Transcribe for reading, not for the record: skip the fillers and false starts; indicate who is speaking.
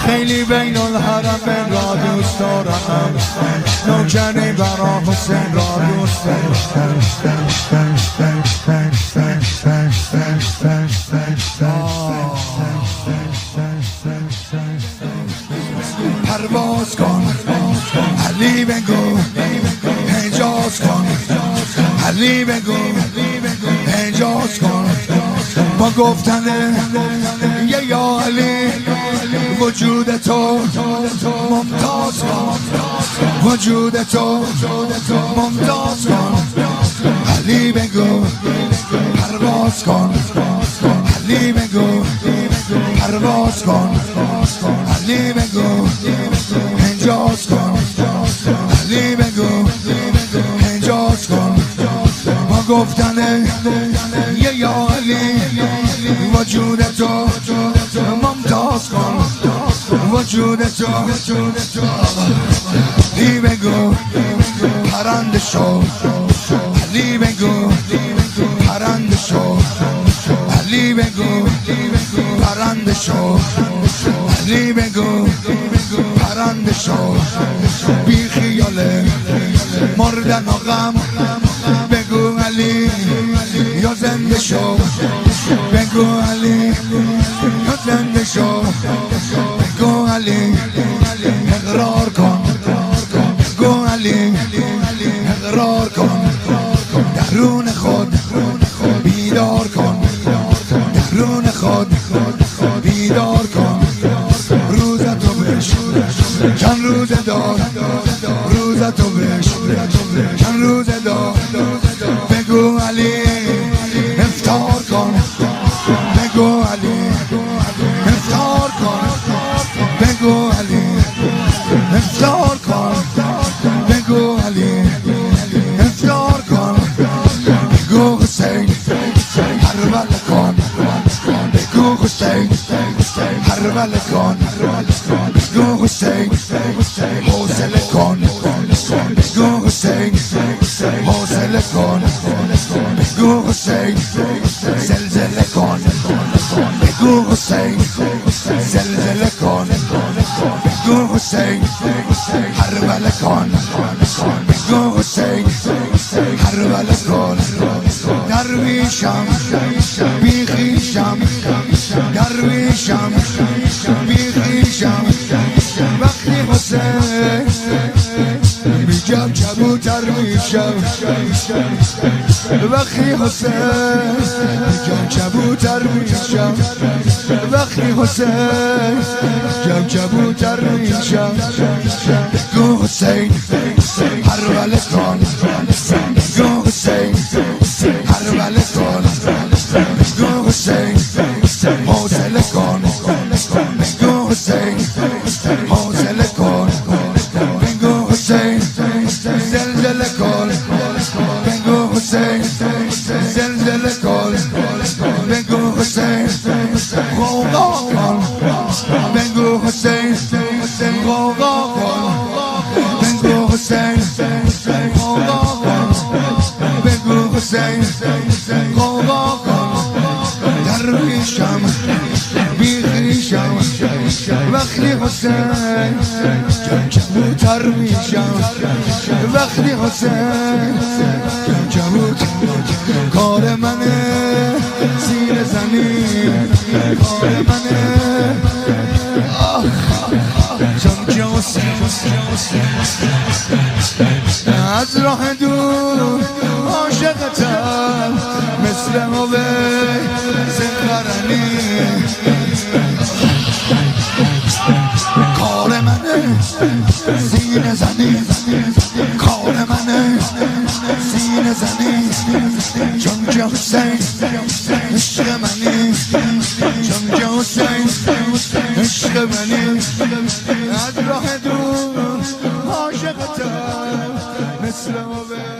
Speaker 1: خیلی بین الحرمین را دوست دارم، نوکری برا حسین را دوست دارم. پرواز کن علی بگو اجاز کن، علی بگو اجاز کن، با گفتن یا علی وجود تو ممتاز کن، وجود تو ممتاز کن. علی بگو پرواز کن، علی بگو پرواز کن، علی بگو انجاز کن، علی بگو انجاز کن، با گفتن یا علی وجود تو ممتاز کن، وجود تو. علی بگو پرنده شو، علی بگو پرنده شو، علی بگو پرنده شو، علی بگو پرنده شو، بی خیال مردن و غم بگو علی یا زنده شو، بگو علی یا زنده شو، بگو علی اقرار کن، بگو علی اقرار کن، درون خود بیدار کن، درون خود بیدار کن. روزتو بش چند روز دار، روزتو بش چند روز دار، بگو علی افطار کن، بگو علی افطار کن، بگو علی افطار کن، بگو علی افطار کن، بگو حسین هرول کن، بگو حسین هرول کن، بگو حسین حوصله کن، بگو حسین حوصله کن، بگو حسین زلزله کن، بگو حسین زلزله کن، بگو حسین هرول کن، بگو حسین هرول کن. درویشم بی خویشم، درویشم بی خویشم، وقتی حسین میگم کبوتر میشم. وقتی حسین جم کبوتر میشم وقتی حسین جم کبوتر میشم بگو حسین هرول کن بگو حسین هرول کن بگو حسین حوصله کن بگو حسین حوصله کن بگو حسین زلزله کن بگو حسین زلزله کن بگو حسین غوغا کن بگو حسین غوغا کن بگو حسین غوغا کن بگو حسین غوغا کن درویشم بیخیشم وقتی حسین جم کبوتر میشم وقتی حسین جم کبوتر کار منه سینه زمین کار منه جم از راه دور عاشقتم مثل موه زنگرانی کار منه سینه زنی کار منه سینه زنی جنگ حسین عشق منی جنگ حسین عشق منی از راه دور عاشقتم مثل موه